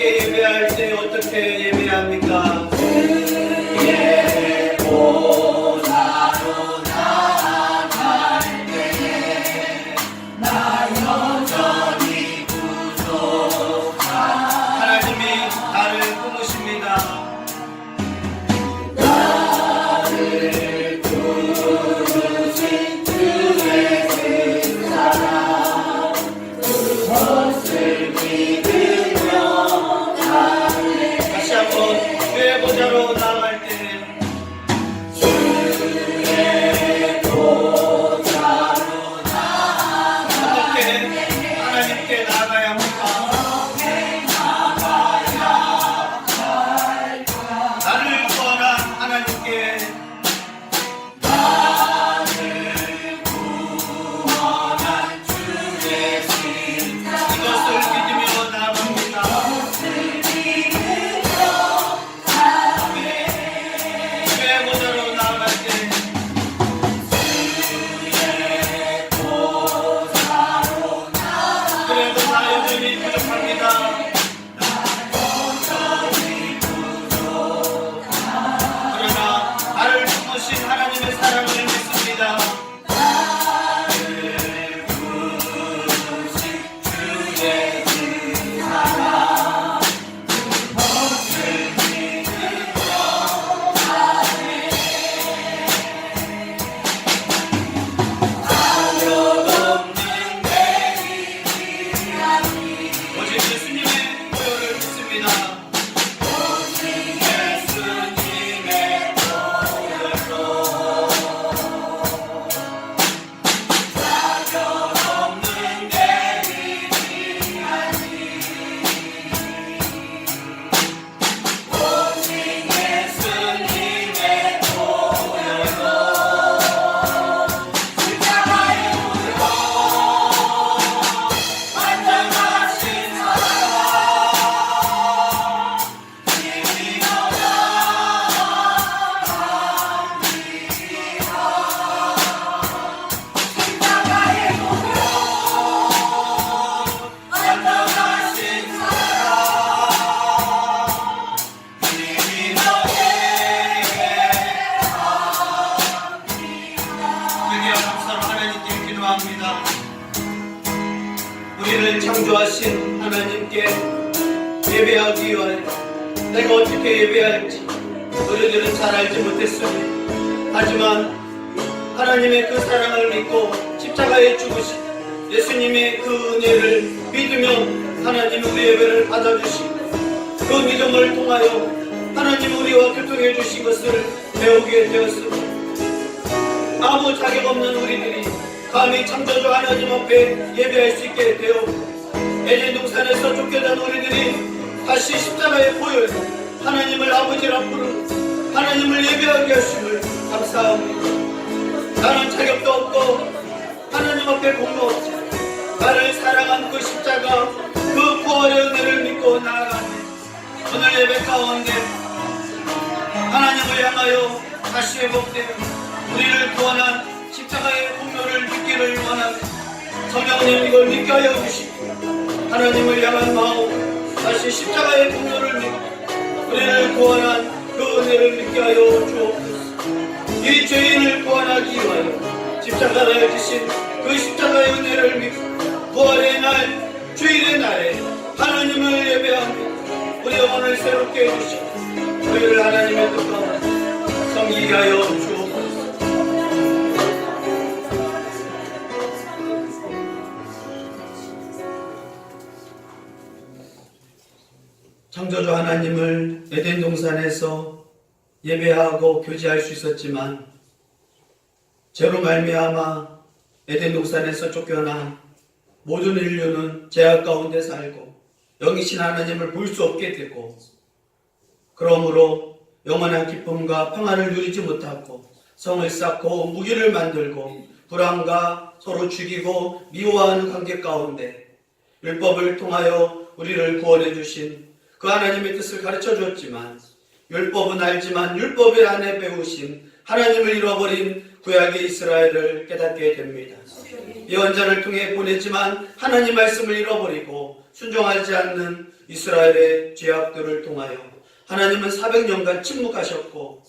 하나님께 예배할 때 어떻게 예배합니까? 하나님이 나를 품으십니다. 다시 한번 주의 보좌로 나아갈 때 어떻게 하나님께 나아가야 합니까? 나를 구원한 하나님께 이것을 믿으며 나아갑니다. 주의 보좌로 나아갈 때 그래도 나 여전히 부족합니다. 그러나 나를 품으신 하나님의 사랑을 믿습니다. 오직 예수님의 보혈을 믿습니다. 드디어 감사로 하나님께 기도합니다. 우리를 창조하신 하나님께 예배하기 위하여 내가 어떻게 예배할지 우리들은 잘 알지 못했으니 하지만 하나님의 그 사랑을 믿고 십자가에 죽으신 예수님의 그 은혜를 믿으며 하나님은 우리 예배를 받아주시고 그 믿음을 통하여 하나님 우리와 교통해 주신 것을 배우게 되었습니다. 아무 자격 없는 우리들이 감히 창조주 하나님 앞에 예배할 수 있게 되어 에덴 동산에서 쫓겨난 우리들이 다시 십자가의 보혈 하나님을 아버지라 부르는 하나님을 예배하게 하심을 감사합니다. 나는 자격도 없고 하나님 앞에 공로 없이 나를 사랑한 그 십자가 그 부활의 은혜를 믿고 나아가는 오늘 예배 가운데 하나님을 향하여 다시 회복되어 우리를 구원한 십자가의 공로를 믿기를 원하는 성령님 이걸 믿게 하여 주시고 하나님을 향한 마음 다시 십자가의 공로를 믿고 우리를 구원한 그 은혜를 믿게 하여 주옵소서. 이 죄인을 구원하기 위하여 십자가를 지신 그 십자가의 은혜를 믿고 부활의 날 주일의 날에 하나님을 예배하며 우리 영혼을 새롭게 해주시고 우리를 하나님의 뜻과 섬기게 하여 주옵소서. 창조주 하나님을 에덴 동산에서 예배하고 교제할 수 있었지만 죄로 말미암아 에덴 동산에서 쫓겨난 모든 인류는 죄악 가운데 살고 영이신 하나님을 볼 수 없게 되고 그러므로 영원한 기쁨과 평안을 누리지 못하고 성을 쌓고 무기를 만들고 불안과 서로 죽이고 미워하는 관계 가운데 율법을 통하여 우리를 구원해 주신 그 하나님의 뜻을 가르쳐 주었지만 율법은 알지만 율법의 안에 배우신 하나님을 잃어버린 구약의 이스라엘을 깨닫게 됩니다. 예언자를 통해 보냈지만 하나님 말씀을 잃어버리고 순종하지 않는 이스라엘의 죄악들을 통하여 하나님은 400년간 침묵하셨고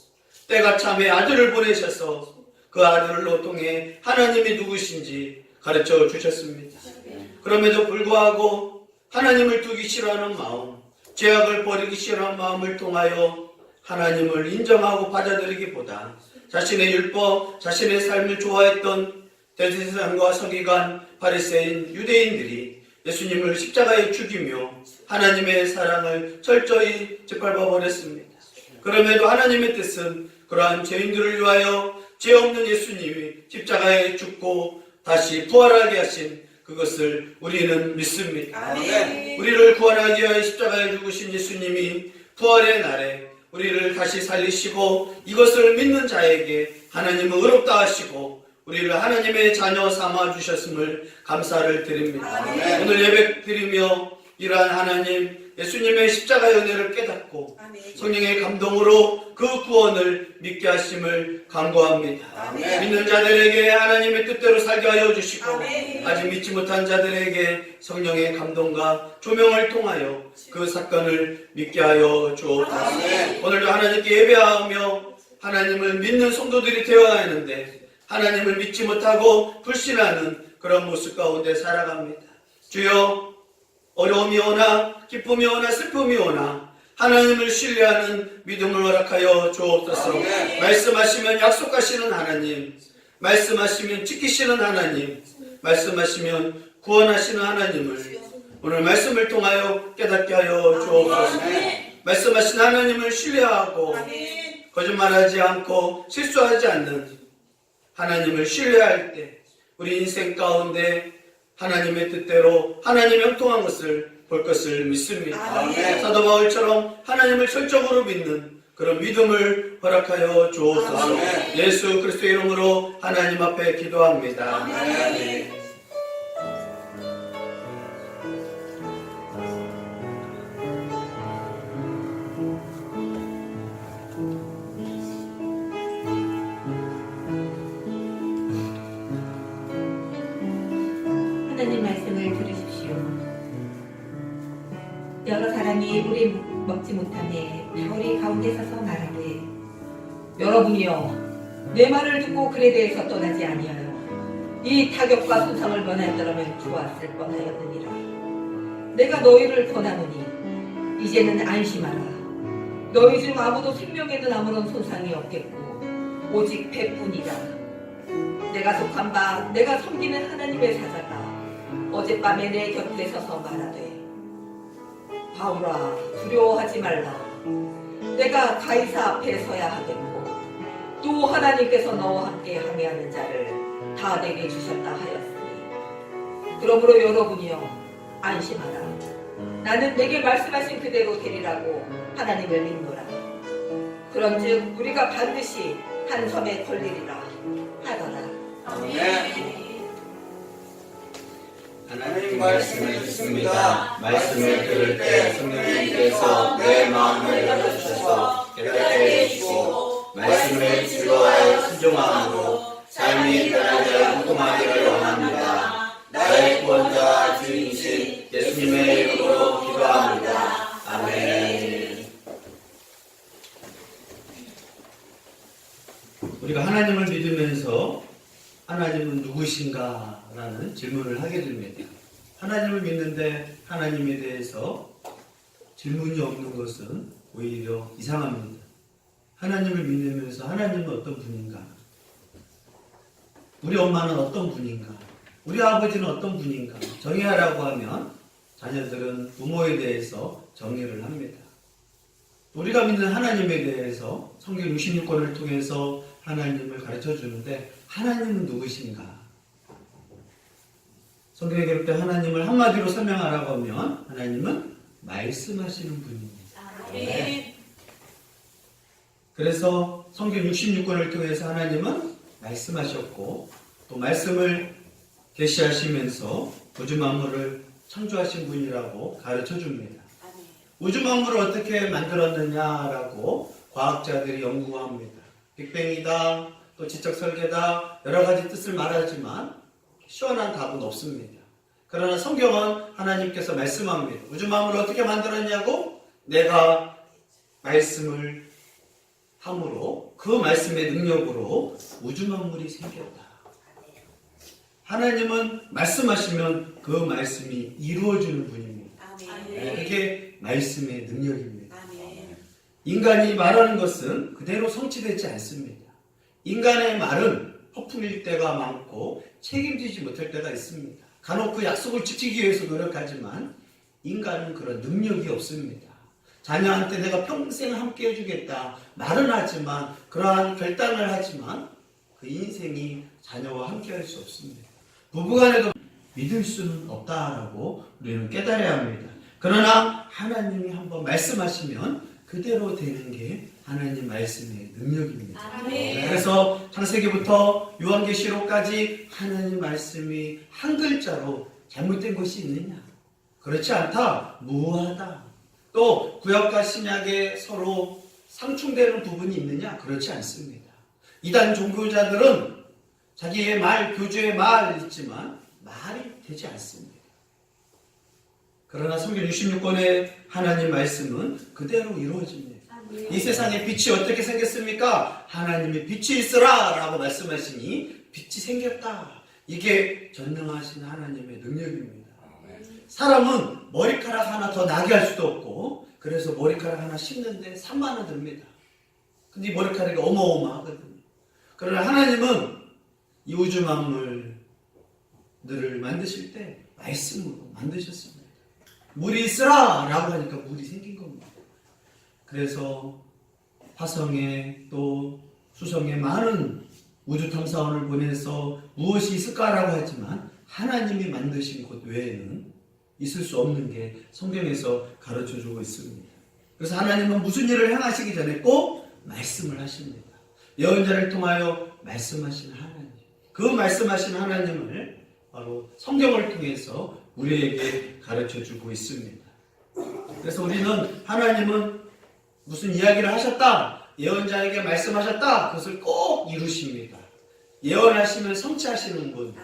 때가 참에 아들을 보내셔서 그 아들을 통해 하나님이 누구신지 가르쳐 주셨습니다. 그럼에도 불구하고 하나님을 두기 싫어하는 마음, 죄악을 버리기 싫어하는 마음을 통하여 하나님을 인정하고 받아들이기보다 자신의 율법, 자신의 삶을 좋아했던 대제사장과 서기관, 바리새인, 유대인들이 예수님을 십자가에 죽이며 하나님의 사랑을 철저히 짓밟아 버렸습니다. 그럼에도 하나님의 뜻은 그러한 죄인들을 위하여 죄 없는 예수님이 십자가에 죽고 다시 부활하게 하신 그것을 우리는 믿습니다. 아멘. 우리를 구원하기 위하여 십자가에 죽으신 예수님이 부활의 날에 우리를 다시 살리시고 이것을 믿는 자에게 하나님은 의롭다 하시고 우리를 하나님의 자녀 삼아 주셨음을 감사를 드립니다. 아멘. 오늘 예배 드리며 이러한 하나님 예수님의 십자가의 은혜를 깨닫고 아멘. 성령의 감동으로 그 구원을 믿게 하심을 간구합니다. 아멘. 믿는 자들에게 하나님의 뜻대로 살게 하여 주시고 아멘. 아직 믿지 못한 자들에게 성령의 감동과 조명을 통하여 그 사건을 믿게 하여 주옵소서. 아멘. 오늘도 하나님께 예배하며 하나님을 믿는 성도들이 되어야 하는데 하나님을 믿지 못하고 불신하는 그런 모습 가운데 살아갑니다. 주여, 어려움이 오나 기쁨이 오나 슬픔이 오나 하나님을 신뢰하는 믿음을 허락하여 주옵소서. 아멘. 말씀하시면 약속하시는 하나님, 말씀하시면 지키시는 하나님, 말씀하시면 구원하시는 하나님을 오늘 말씀을 통하여 깨닫게 하여 주옵소서. 아멘. 말씀하신 하나님을 신뢰하고 아멘. 거짓말하지 않고 실수하지 않는 하나님을 신뢰할 때 우리 인생 가운데 하나님의 뜻대로 하나님의 형통한 것을 볼 것을 믿습니다. 아멘. 사도 바울처럼 하나님을 철저하게 믿는 그런 믿음을 허락하여 주옵소서. 아멘. 예수 그리스도의 이름으로 하나님 앞에 기도합니다. 아멘. 하나님 말씀을 들으십시오. 여러 사람이 우리 먹지 못하네 바울이 가운데 서서 말하되 여러분이여 내 말을 듣고 글에 대해서 떠나지 아니하여 이 타격과 손상을 면하였더라면 좋았을 뻔하였느니라. 내가 너희를 권하노니 이제는 안심하라. 너희 중 아무도 생명에는 아무런 손상이 없겠고 오직 배뿐이라. 내가 속한 바 내가 섬기는 하나님의 사자가 어젯밤에 내 곁에 서서 말하되 바울아 두려워하지 말라. 내가 가이사 앞에 서야 하겠고 또 하나님께서 너와 함께 항해하는 자를 다 내게 주셨다 하였으니 그러므로 여러분이여 안심하라. 나는 내게 말씀하신 그대로 되리라고 하나님을 믿노라. 그런즉 우리가 반드시 한 섬에 걸리리라 하더라. 아멘. 하나님 말씀을 듣습니다. 말씀을 들을 때 성령님께서 내 마음을 열어주셔서 깨닫게 해주시고 말씀을 즐거워하여 순종함으로 삶이 변하여 무궁하기를 원합니다. 나의 구원자 주이신 예수님의 이름으로 기도합니다. 아멘. 우리가 하나님을 믿으면서 하나님은 누구신가? 라는 질문을 하게 됩니다. 하나님을 믿는데 하나님에 대해서 질문이 없는 것은 오히려 이상합니다. 하나님을 믿으면서 하나님은 어떤 분인가? 우리 엄마는 어떤 분인가? 우리 아버지는 어떤 분인가? 정의하라고 하면 자녀들은 부모에 대해서 정의를 합니다. 우리가 믿는 하나님에 대해서 성경 66권을 통해서 하나님을 가르쳐 주는데 하나님은 누구신가? 성경에 기록된 하나님을 한마디로 설명하라고 하면 하나님은 말씀하시는 분입니다. 아멘. 그래서 성경 66권을 통해서 하나님은 말씀하셨고 또 말씀을 계시하시면서 우주 만물을 창조하신 분이라고 가르쳐 줍니다. 우주 만물을 어떻게 만들었느냐라고 과학자들이 연구합니다. 빅뱅이다, 또 지적 설계다 여러 가지 뜻을 말하지만 시원한 답은 없습니다. 그러나 성경은 하나님께서 말씀합니다. 우주 만물을 어떻게 만들었냐고? 내가 말씀을 함으로 그 말씀의 능력으로 우주 만물이 생겼다. 하나님은 말씀하시면 그 말씀이 이루어지는 분입니다. 그게 말씀의 능력입니다. 인간이 말하는 것은 그대로 성취되지 않습니다. 인간의 말은 허풍일 때가 많고 책임지지 못할 때가 있습니다. 간혹 그 약속을 지키기 위해서 노력하지만 인간은 그런 능력이 없습니다. 자녀한테 내가 평생 함께 해주겠다 말은 하지만 그러한 결단을 하지만 그 인생이 자녀와 함께 할 수 없습니다. 부부간에도 믿을 수는 없다라고 우리는 깨달아야 합니다. 그러나 하나님이 한번 말씀하시면 그대로 되는 게 하나님 말씀의 능력입니다. 아멘. 그래서 창세기부터 요한계시록까지 하나님 말씀이 한 글자로 잘못된 것이 있느냐? 그렇지 않다. 무하다. 또 구약과 신약에 서로 상충되는 부분이 있느냐? 그렇지 않습니다. 이단 종교자들은 자기의 말, 교주의 말 있지만 말이 되지 않습니다. 그러나 성경 66권의 하나님 말씀은 그대로 이루어집니다. 이 세상에 빛이 어떻게 생겼습니까? 하나님이 빛이 있으라 라고 말씀하시니 빛이 생겼다. 이게 전능하신 하나님의 능력입니다. 사람은 머리카락 하나 더 나게 할 수도 없고 그래서 머리카락 하나 심는데 3만 원 듭니다. 근데 이 머리카락이 어마어마하거든요. 그러나 하나님은 이 우주 만물들을 만드실 때 말씀으로 만드셨습니다. 물이 있으라 라고 하니까 물이 생긴 겁니다. 그래서 화성에 또 수성에 많은 우주 탐사원을 보내서 무엇이 있을까라고 하지만 하나님이 만드신 곳 외에는 있을 수 없는 게 성경에서 가르쳐주고 있습니다. 그래서 하나님은 무슨 일을 행하시기 전에 꼭 말씀을 하십니다. 예언자를 통하여 말씀하신 하나님. 그 말씀하신 하나님을 바로 성경을 통해서 우리에게 가르쳐주고 있습니다. 그래서 우리는 하나님은 무슨 이야기를 하셨다, 예언자에게 말씀하셨다, 그것을 꼭 이루십니다. 예언하시면 성취하시는 분.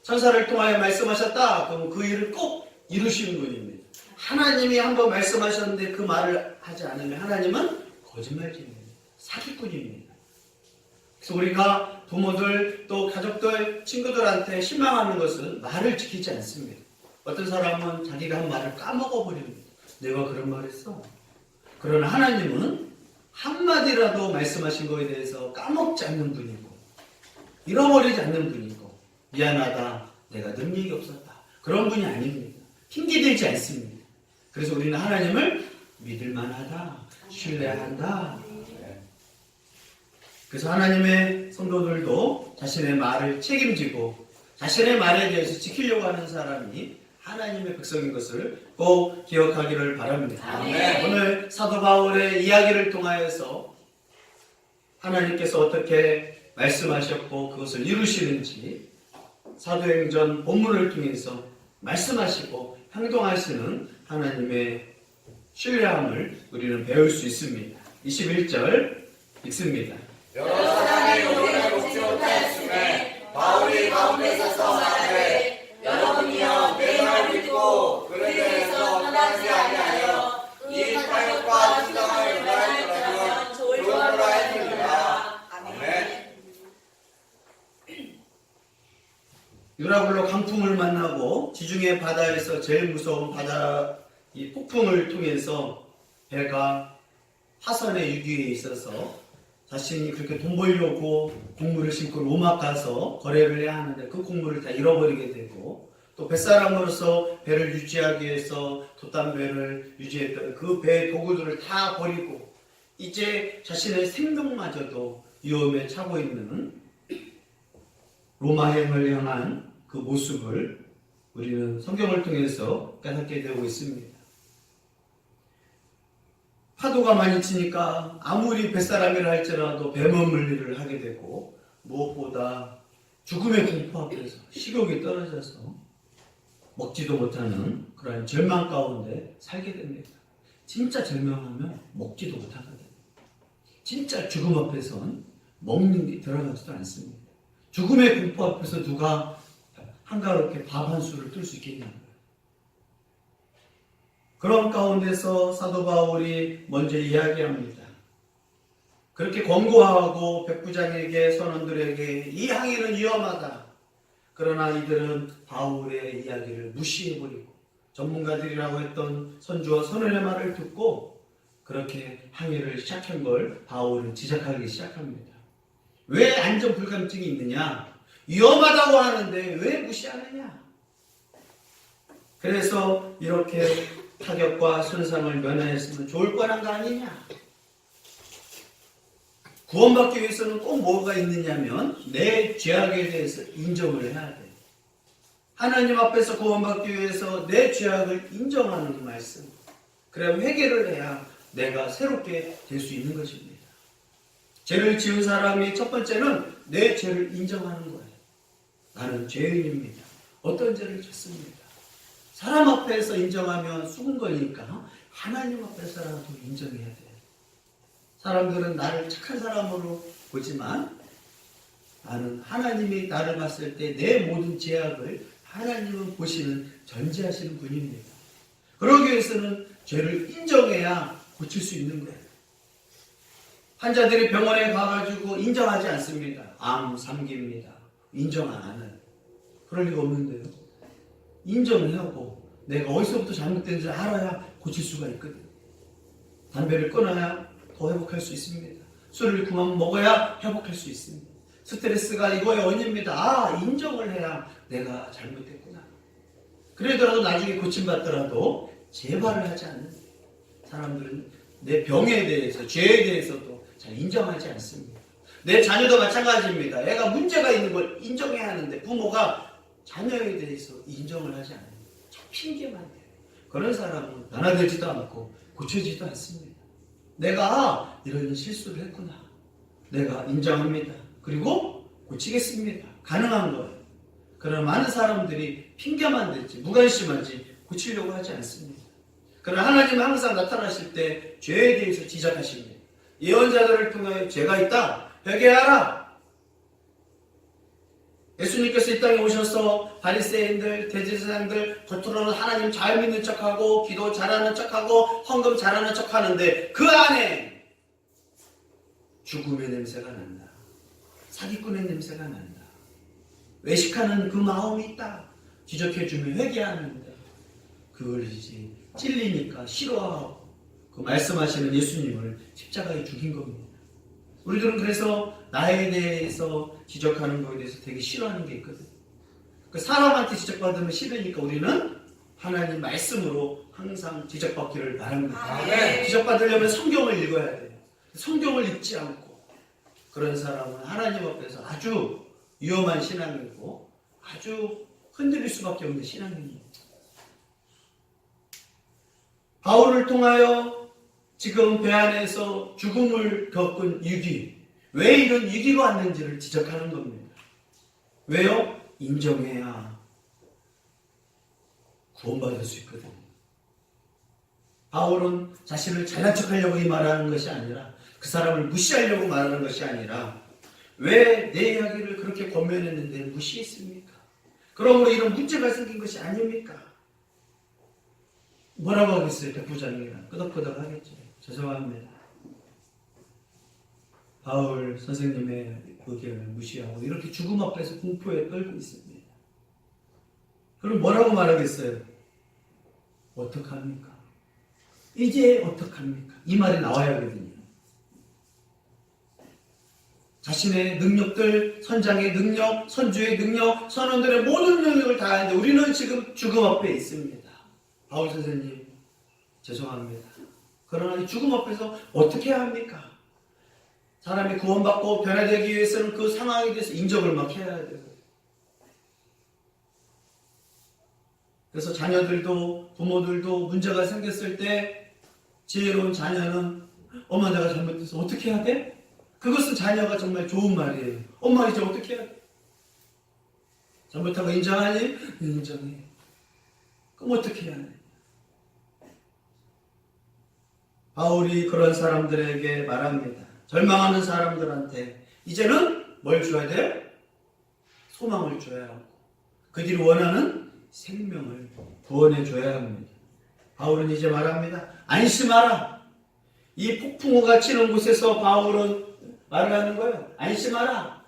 천사를 통하여 말씀하셨다, 그럼 그 일을 꼭 이루시는 분입니다. 하나님이 한번 말씀하셨는데 그 말을 하지 않으면 하나님은 거짓말쟁이입니다. 사기꾼입니다. 그래서 우리가 부모들 또 가족들, 친구들한테 실망하는 것은 말을 지키지 않습니다. 어떤 사람은 자기가 한 말을 까먹어버립니다. 내가 그런 말 했어. 그러나 하나님은 한마디라도 말씀하신 것에 대해서 까먹지 않는 분이고 잃어버리지 않는 분이고 미안하다, 내가 능력이 없었다, 그런 분이 아닙니다. 핑계대지 않습니다. 그래서 우리는 하나님을 믿을만하다, 신뢰한다. 그래서 하나님의 성도들도 자신의 말을 책임지고 자신의 말에 대해서 지키려고 하는 사람이 하나님의 백성인 것을 꼭 기억하기를 바랍니다. 아멘. 오늘 사도 바울의 이야기를 통하여서 하나님께서 어떻게 말씀하셨고 그것을 이루시는지 사도행전 본문을 통해서 말씀하시고 행동하시는 하나님의 신뢰함을 우리는 배울 수 있습니다. 21절 읽습니다. 여러 사람이 오늘 먹지 못하였음에 바울이 가운데 서서 말하되 여러분이여 내 말 믿고 그에게서 떠나지 아니하여 이 타격과 수상을 유발할 거라면 좋을 거라 했느니라. 아멘. 유라굴로 강풍을 만나고 지중해 바다에서 제일 무서운 바다 이 폭풍을 통해서 배가 화산의 위기에 있어서 자신이 그렇게 돈 벌려고 곡물을 심고 로마 가서 거래를 해야 하는데 그 곡물을 다 잃어버리게 되고 또 뱃사람으로서 배를 유지하기 위해서 돛담배를 유지했던 그 배의 도구들을 다 버리고 이제 자신의 생명마저도 위험에 차고 있는 로마행을 향한 그 모습을 우리는 성경을 통해서 깨닫게 되고 있습니다. 파도가 많이 치니까 아무리 뱃사람이라 할지라도 배멀물 일을 하게 되고 무엇보다 죽음의 공포 앞에서 식욕이 떨어져서 먹지도 못하는 그런 절망 가운데 살게 됩니다. 진짜 절망하면 먹지도 못하거든요. 진짜 죽음 앞에선 먹는 게 들어가지도 않습니다. 죽음의 공포 앞에서 누가 한가롭게 밥 한 수를 뜰 수 있겠냐는 거예요. 그런 가운데서 사도 바울이 먼저 이야기합니다. 그렇게 권고하고 백부장에게 선원들에게 이 항해는 위험하다. 그러나 이들은 바울의 이야기를 무시해버리고 전문가들이라고 했던 선주와 선원의 말을 듣고 그렇게 항해를 시작한 걸 바울은 지적하기 시작합니다. 왜 안전 불감증이 있느냐? 위험하다고 하는데 왜 무시하느냐? 그래서 이렇게 타격과 손상을 면하였으면 좋을 뻔한 거 아니냐? 구원받기 위해서는 꼭 뭐가 있느냐면 내 죄악에 대해서 인정을 해야 돼. 하나님 앞에서 구원받기 위해서 내 죄악을 인정하는 그 말씀. 그래야 회개를 해야 내가 새롭게 될 수 있는 것입니다. 죄를 지은 사람이 첫 번째는 내 죄를 인정하는 거예요. 나는 죄인입니다. 어떤 죄를 졌습니다. 사람 앞에서 인정하면 속은 거니까 하나님 앞에서라도 인정해야 돼요. 사람들은 나를 착한 사람으로 보지만 나는 하나님이 나를 봤을 때 내 모든 죄악을 하나님은 보시는 전지하시는 분입니다. 그러기 위해서는 죄를 인정해야 고칠 수 있는 거예요. 환자들이 병원에 가가지고 인정하지 않습니다. 암 3기입니다. 인정 안 해요. 그럴 리가 없는데요. 인정을 하고 내가 어디서부터 잘못된지 알아야 고칠 수가 있거든요. 담배를 끊어야 더 회복할 수 있습니다. 술을 그만 먹어야 회복할 수 있습니다. 스트레스가 이거의 원인입니다. 인정을 해야 내가 잘못했구나. 그러더라도 나중에 고침받더라도 재발을 하지 않는 사람들은 내 병에 대해서, 죄에 대해서도 잘 인정하지 않습니다. 내 자녀도 마찬가지입니다. 애가 문제가 있는 걸 인정해야 하는데 부모가 자녀에 대해서 인정을 하지 않아요. 핑계만 해요. 그런 사람은 변화되지도 않고 고쳐지지도 않습니다. 내가 이런 실수를 했구나. 내가 인정합니다. 그리고 고치겠습니다. 가능한 거예요. 그러나 많은 사람들이 핑계만 대지 무관심하지 고치려고 하지 않습니다. 그러나 하나님은 항상 나타나실 때 죄에 대해서 지적하십니다. 예언자들을 통하여 죄가 있다. 회개하라. 예수님께서 이 땅에 오셔서 바리새인들, 대제사장들 겉으로는 하나님 잘 믿는 척하고 기도 잘하는 척하고 헌금 잘하는 척하는데 그 안에 죽음의 냄새가 난다. 사기꾼의 냄새가 난다. 외식하는 그 마음이 있다. 지적해주면 회개하는데 그걸 이제 찔리니까 싫어하고 그 말씀하시는 예수님을 십자가에 죽인 겁니다. 우리들은 그래서 나에 대해서 지적하는 것에 대해서 되게 싫어하는 게 있거든. 그 사람한테 지적받으면 싫으니까 우리는 하나님 말씀으로 항상 지적받기를 바랍니다. 네. 지적받으려면 성경을 읽어야 돼요. 성경을 읽지 않고 그런 사람은 하나님 앞에서 아주 위험한 신앙이고 아주 흔들릴 수밖에 없는 신앙입니다. 바울을 통하여 지금 배 안에서 죽음을 겪은 위기, 왜 이런 위기가 왔는지를 지적하는 겁니다. 왜요? 인정해야 구원받을 수 있거든요. 바울은 자신을 잘난 척하려고 이 말하는 것이 아니라 그 사람을 무시하려고 말하는 것이 아니라 왜 내 이야기를 그렇게 권면했는데 무시했습니까? 그러므로 이런 문제가 생긴 것이 아닙니까? 뭐라고 하겠어요? 백부장이랑 끄덕끄덕 하겠죠. 죄송합니다. 바울 선생님의 의견을 무시하고 이렇게 죽음 앞에서 공포에 떨고 있습니다. 그럼 뭐라고 말하겠어요? 어떡합니까? 이제 어떡합니까? 이 말이 나와야 하거든요. 자신의 능력들, 선장의 능력, 선주의 능력, 선원들의 모든 능력을 다하는데 우리는 지금 죽음 앞에 있습니다. 바울 선생님, 죄송합니다. 그러나 이 죽음 앞에서 어떻게 해야 합니까? 사람이 구원받고 변화되기 위해서는 그 상황에 대해서 인정을 막 해야 돼요. 그래서 자녀들도 부모들도 문제가 생겼을 때 지혜로운 자녀는 엄마 내가 잘못해서 어떻게 해야 돼? 그것은 자녀가 정말 좋은 말이에요. 엄마 이제 어떻게 해야 돼? 잘못하고 인정하니? 인정해. 그럼 어떻게 해야 돼? 바울이 그런 사람들에게 말합니다. 절망하는 사람들한테 이제는 뭘 줘야 돼요? 소망을 줘야 하고 그들이 원하는 생명을 구원해 줘야 합니다. 바울은 이제 말합니다. 안심하라. 이 폭풍우가 치는 곳에서 바울은 말을 하는 거예요. 안심하라.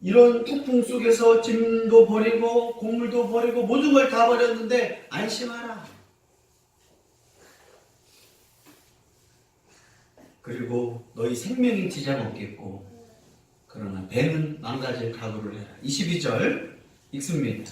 이런 폭풍 속에서 짐도 버리고 곡물도 버리고 모든 걸 다 버렸는데 안심하라. 그리고 너희 생명이 지장 없겠고 그러나 배는 망가질 각오를 해라. 22절 읽습니다.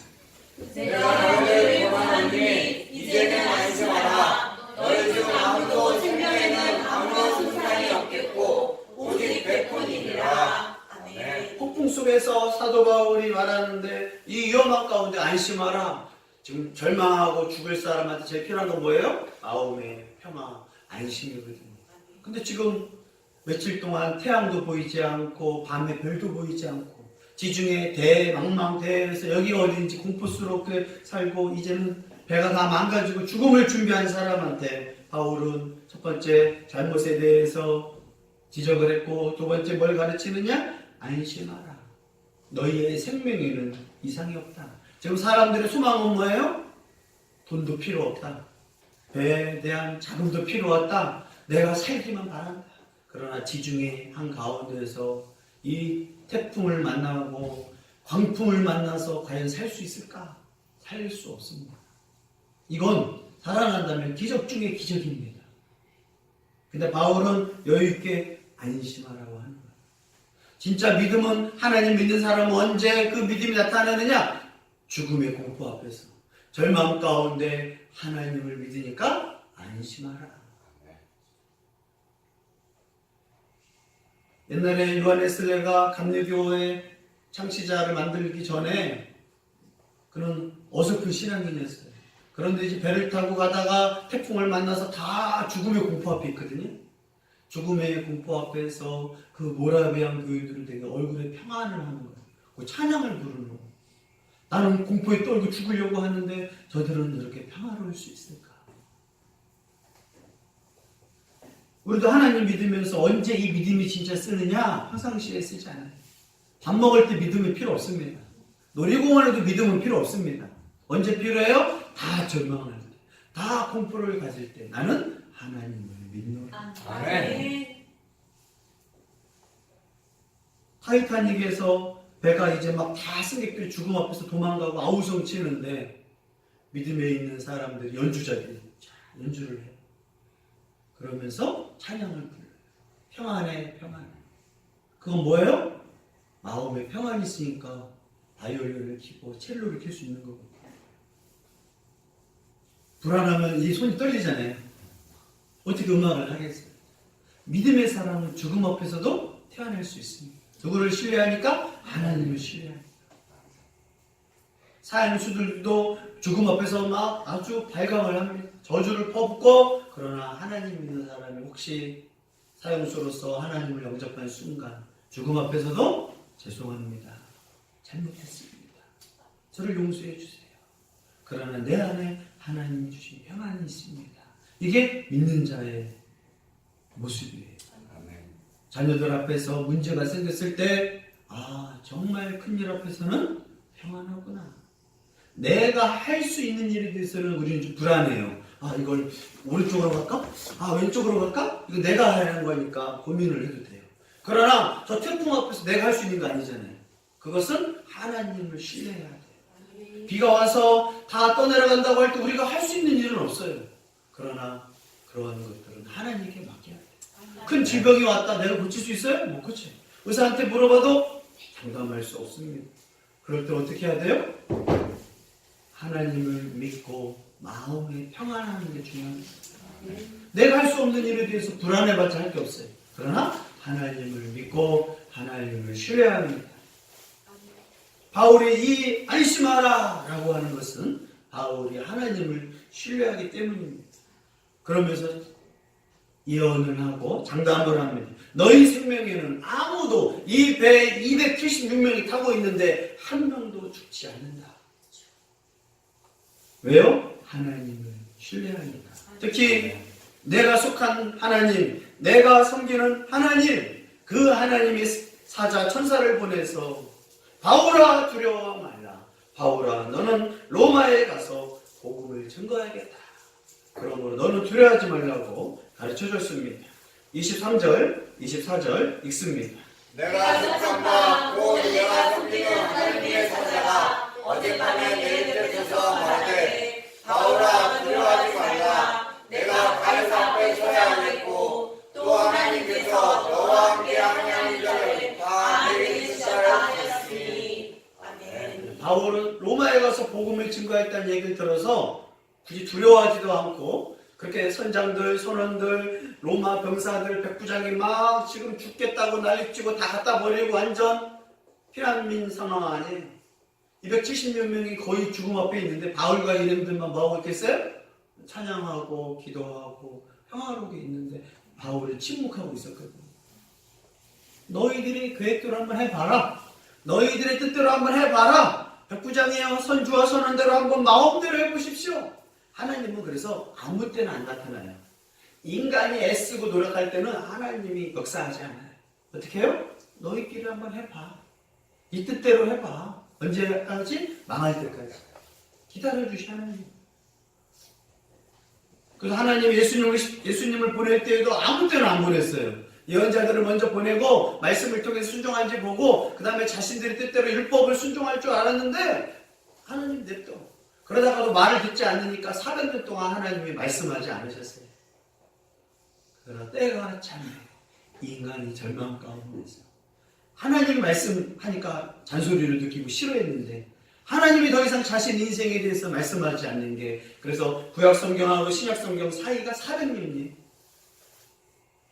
내가 너희를 권하노니 이제는 안심하라. 너희 중 아무도 생명에는 아무런 손상이 없겠고 오직 배뿐이니라. 아멘. 폭풍 속에서 사도 바울이 말하는데 이 위험한 가운데 안심하라. 지금 절망하고 죽을 사람한테 제일 필요한 건 뭐예요? 마음의 평화, 안심이거든요. 근데 지금 며칠 동안 태양도 보이지 않고 밤에 별도 보이지 않고 지중해 대망망대해에서 여기가 어딘지 공포스럽게 살고 이제는 배가 다 망가지고 죽음을 준비한 사람한테 바울은 첫 번째 잘못에 대해서 지적을 했고 두 번째 뭘 가르치느냐? 안심하라. 너희의 생명에는 이상이 없다. 지금 사람들의 소망은 뭐예요? 돈도 필요 없다. 배에 대한 자금도 필요 없다. 내가 살기만 바란다. 그러나 지중해 한가운데에서 이 태풍을 만나고 광풍을 만나서 과연 살 수 있을까? 살 수 없습니다. 이건 살아난다면 기적 중에 기적입니다. 근데 바울은 여유있게 안심하라고 하는 거예요. 진짜 믿음은 하나님 믿는 사람은 언제 그 믿음이 나타나느냐? 죽음의 공포 앞에서 절망 가운데 하나님을 믿으니까 안심하라. 옛날에 요한 웨슬레가 감리교의 창시자를 만들기 전에 그는 어설픈 신앙인이었어요. 그런데 이제 배를 타고 가다가 태풍을 만나서 다 죽음의 공포 앞에 있거든요. 죽음의 공포 앞에서 그 모라비안 교인들을 되게 얼굴에 평안을 하는 거예요. 그 찬양을 부르는 거예요. 나는 공포에 떨고 죽으려고 하는데 저들은 이렇게 평화로울 수 있을까? 우리도 하나님 믿으면서 언제 이 믿음이 진짜 쓰느냐? 평상시에 쓰지 않아요. 밥 먹을 때 믿음이 필요 없습니다. 놀이공원에도 믿음은 필요 없습니다. 언제 필요해요? 다 절망할 때, 다 공포를 가질 때 나는 하나님을 믿노라. 아멘. 타이타닉에서 배가 이제 막 다 승객들이 죽음 앞에서 도망가고 아우성 치는데 믿음에 있는 사람들이 연주자들이 연주를 해요. 그러면서 찬양을 불러요. 평안해, 평안해. 그건 뭐예요? 마음에 평안이 있으니까 바이올린을 켜고 첼로를 켤 수 있는 거거든요. 불안하면 이 손이 떨리잖아요. 어떻게 음악을 하겠어요? 믿음의 사람은 죽음 앞에서도 태어날 수 있습니다. 누구를 신뢰하니까? 하나님을 신뢰하니까. 사형수들도 죽음 앞에서 막 아주 발광을 합니다. 저주를 퍼붓고 그러나 하나님 믿는 사람이 혹시 사형수로서 하나님을 영접한 순간 죽음 앞에서도 죄송합니다. 잘못했습니다. 저를 용서해 주세요. 그러나 내 안에 하나님이 주신 평안이 있습니다. 이게 믿는 자의 모습이에요. 자녀들 앞에서 문제가 생겼을 때 정말 큰일 앞에서는 평안하구나. 내가 할 수 있는 일에 대해서는 우리는 좀 불안해요. 이걸 오른쪽으로 갈까? 왼쪽으로 갈까? 이거 내가 하는 거니까 고민을 해도 돼요. 그러나 저 태풍 앞에서 내가 할 수 있는 거 아니잖아요. 그것은 하나님을 신뢰해야 돼요. 비가 와서 다 떠내려간다고 할 때 우리가 할 수 있는 일은 없어요. 그러나 그러한 것들은 하나님께 맡겨야 돼요. 큰 질병이 왔다. 내가 고칠 수 있어요? 못 고쳐요. 의사한테 물어봐도 장담할 수 없습니다. 그럴 때 어떻게 해야 돼요? 하나님을 믿고 마음에 평안하는 게 중요합니다. 내가 할 수 없는 일에 대해서 불안해봤자 할 게 없어요. 그러나 하나님을 믿고 하나님을 신뢰합니다. 바울이 이 안심하라 라고 하는 것은 바울이 하나님을 신뢰하기 때문입니다. 그러면서 예언을 하고 장담을 합니다. 너희 생명에는 아무도 이 배에 276명이 타고 있는데 한 명도 죽지 않는다. 왜요? 하나님을 신뢰하니까. 특히 내가 속한 하나님, 내가 섬기는 하나님, 그 하나님이 사자 천사를 보내서 바울아 두려워 말라. 바울아 너는 로마에 가서 복음을 증거해야겠다. 그러므로 너는 두려워하지 말라고 가르쳐줬습니다. 23절, 24절 읽습니다. 내가 속한다 곧 내가 섬기는 하나님의 사자가 어젯밤에 내 곁에서 말하되 바울아 두려워하지 말라. 내가 가이사 앞에 서야 하겠고 또 하나님께서 너와 함께 하는 자를 다 내게 주시라 하셨으니. 아멘. 바울은 로마에 가서 복음을 증거했다는 얘기를 들어서 굳이 두려워하지도 않고 그렇게 선장들, 선원들, 로마 병사들, 백부장이 막 지금 죽겠다고 난리치고 다 갖다 버리고 완전 피난민 상황 안에 270여 명이 거의 죽음 앞에 있는데 바울과 일행들만 뭐하고 있겠어요? 찬양하고 기도하고 평화롭게 있는데 바울은 침묵하고 있었거든요. 너희들이 계획대로 한번 해봐라. 너희들의 뜻대로 한번 해봐라. 백부장이여 선주와 선원대로 한번 마음대로 해보십시오. 하나님은 그래서 아무 때나 안 나타나요. 인간이 애쓰고 노력할 때는 하나님이 역사하지 않아요. 어떻게 해요? 너희끼리 한번 해봐. 이 뜻대로 해봐. 언제까지? 망할 때까지. 기다려주시 하나님. 그래서 하나님이 예수님을 보낼 때에도 아무 때나 안 보냈어요. 예언자들을 먼저 보내고 말씀을 통해서 순종한지 보고 그 다음에 자신들의 뜻대로 율법을 순종할 줄 알았는데 하나님 냅둬. 그러다가도 말을 듣지 않으니까 400년 동안 하나님이 말씀하지 않으셨어요. 그러나 때가 참해요. 인간이 절망 가운데서 하나님이 말씀하니까 잔소리를 느끼고 싫어했는데 하나님이 더 이상 자신 인생에 대해서 말씀하지 않는 게 그래서 구약 성경하고 신약 성경 사이가 400년이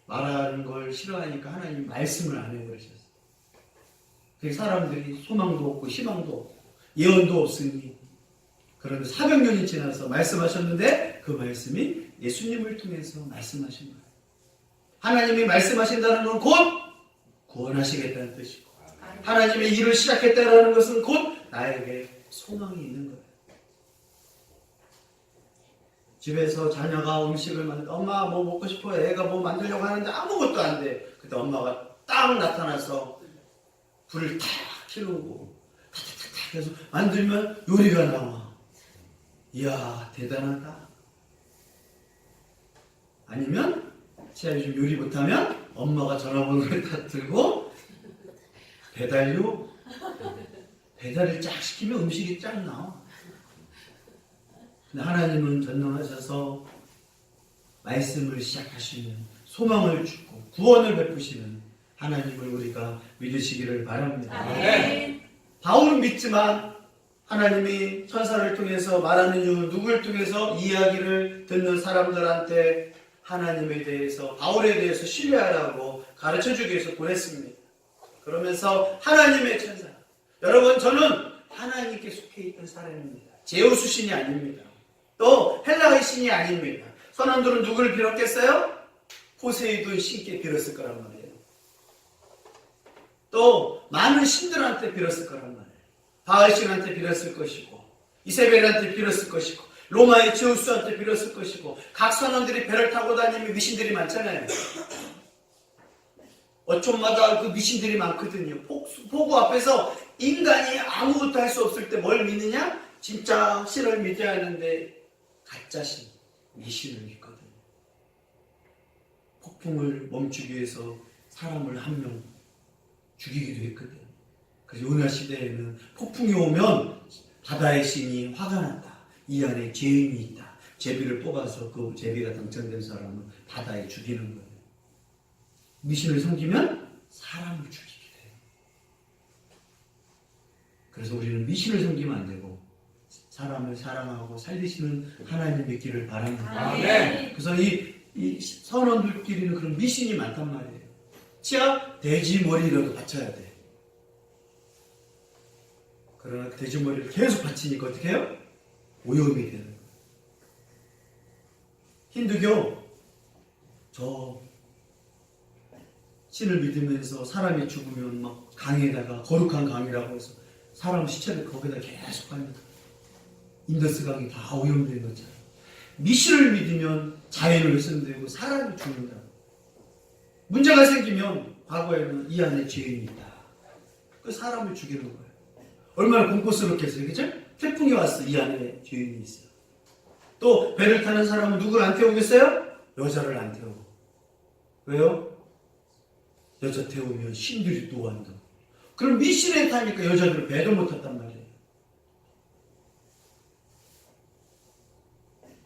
말하는 걸 싫어하니까 하나님이 말씀을 안 해버리셨어요. 그래서 사람들이 소망도 없고 희망도 없고 예언도 없으니 그런데 400년이 지나서 말씀하셨는데 그 말씀이 예수님을 통해서 말씀하신 거예요. 하나님이 말씀하신다는 건 곧 구원하시겠다는 뜻이고 하나님의 일을 시작했다는 것은 곧 나에게 소망이 있는 거예요. 집에서 자녀가 음식을 만들 엄마 뭐 먹고 싶어 애가 뭐 만들려고 하는데 아무것도 안 돼. 그때 엄마가 딱 나타나서 불을 탁 켜고 탁탁탁 해서 만들면 요리가 나와. 이야 대단하다. 아니면 제가 요즘 요리 못하면 엄마가 전화번호를 딱 들고 배달료 배달을 쫙 시키면 음식이 쫙 나와. 근데 하나님은 전능하셔서 말씀을 시작하시면 소망을 주고 구원을 베푸시는 하나님을 우리가 믿으시기를 바랍니다. 아멘. 바울은 믿지만 하나님이 천사를 통해서 말하는 이유 누구를 통해서 이야기를 듣는 사람들한테 하나님에 대해서 바울에 대해서 신뢰하라고 가르쳐주기 위해서 보냈습니다. 그러면서 하나님의 천사 여러분 저는 하나님께 속해 있던 사람입니다. 제우스 신이 아닙니다. 또 헬라의 신이 아닙니다. 선원들은 누구를 빌었겠어요? 포세이돈 신께 빌었을 거란 말이에요. 또 많은 신들한테 빌었을 거란 말이에요. 바알 신한테 빌었을 것이고 이세벨한테 빌었을 것이고 로마의 제우스한테 빌었을 것이고 각 선원들이 배를 타고 다니는 미신들이 많잖아요. 어촌마다 그 미신들이 많거든요. 폭우 앞에서 인간이 아무것도 할 수 없을 때 뭘 믿느냐? 진짜 신을 믿어야 하는데 가짜 신, 미신을 믿거든요. 폭풍을 멈추기 위해서 사람을 한 명 죽이기도 했거든요. 그래서 요나 시대에는 폭풍이 오면 바다의 신이 화가 났다. 이 안에 죄인이 있다. 제비를 뽑아서 그 제비가 당첨된 사람을 바다에 죽이는 거예요. 미신을 섬기면 사람을 죽이게 돼요. 그래서 우리는 미신을 섬기면 안 되고 사람을 사랑하고 살리시는 하나님 믿기를 바랍니다. 아멘. 그래서 이 선원들끼리는 그런 미신이 많단 말이에요. 치아 돼지 머리라도 바쳐야 돼. 그러나 그 돼지 머리를 계속 바치니까 어떻게 해요? 오염이 되는 거예요. 힌두교 저 신을 믿으면서 사람이 죽으면 막 강에다가 거룩한 강이라고 해서 사람 시체를 거기다 계속 합니다. 인더스 강이 다 오염된 것처럼. 미신을 믿으면 자연을 훼손되고 사람이 죽는다. 문제가 생기면 과거에는 이 안에 죄인이 있다. 그 사람을 죽이는 거예요. 얼마나 공포스럽겠어요. 그죠? 태풍이 왔어. 이 안에 죄인이 있어요. 또 배를 타는 사람은 누구를 안 태우겠어요? 여자를 안 태우고. 왜요? 여자 태우면 신들이 또 한다. 그럼 미신에 타니까 여자들은 배도 못 탔단 말이에요.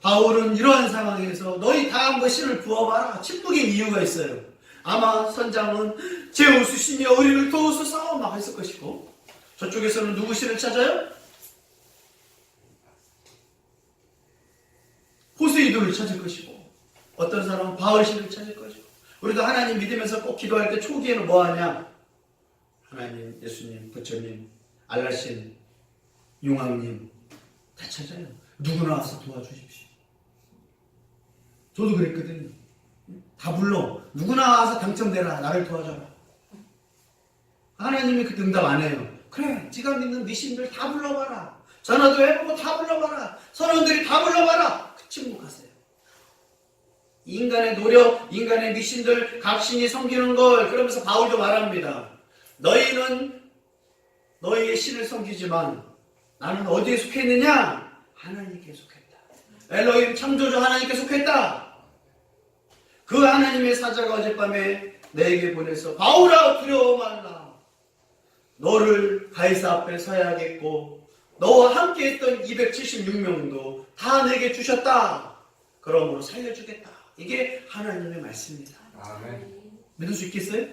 바울은 이러한 상황에서 너희 다 한번 신을 부어봐라. 침묵인 이유가 있어요. 아마 선장은 제우스 신이여 우리를 도우소서 막 했을 것이고, 저쪽에서는 누구 신을 찾아요? 포세이돈을 찾을 것이고, 어떤 사람은 바울 신을 찾을 것이고. 우리도 하나님 믿으면서 꼭 기도할 때 초기에는 뭐 하냐? 하나님, 예수님, 부처님, 알라신, 용왕님 다 찾아요. 누구나 와서 도와주십시오. 저도 그랬거든요. 다 불러. 누구나 와서 당첨되라. 나를 도와줘라. 하나님이 그때 응답 안 해요. 그래, 네가 믿는 미신들 다 불러봐라. 전화도 해보고 다 불러봐라. 선원들이 다 불러봐라. 침묵하세요. 인간의 노력, 인간의 미신들, 각신이 섬기는 걸, 그러면서 바울도 말합니다. 너희는 너희의 신을 섬기지만 나는 어디에 속했느냐? 하나님께 속했다. 엘로힘 창조주 하나님께 속했다. 그 하나님의 사자가 어젯밤에 내게 보내서 바울아 두려워 말라. 너를 가이사 앞에 서야겠고 너와 함께 했던 276명도 다 내게 주셨다. 그러므로 살려주겠다. 이게 하나님의 말씀입니다. 아멘. 믿을 수 있겠어요?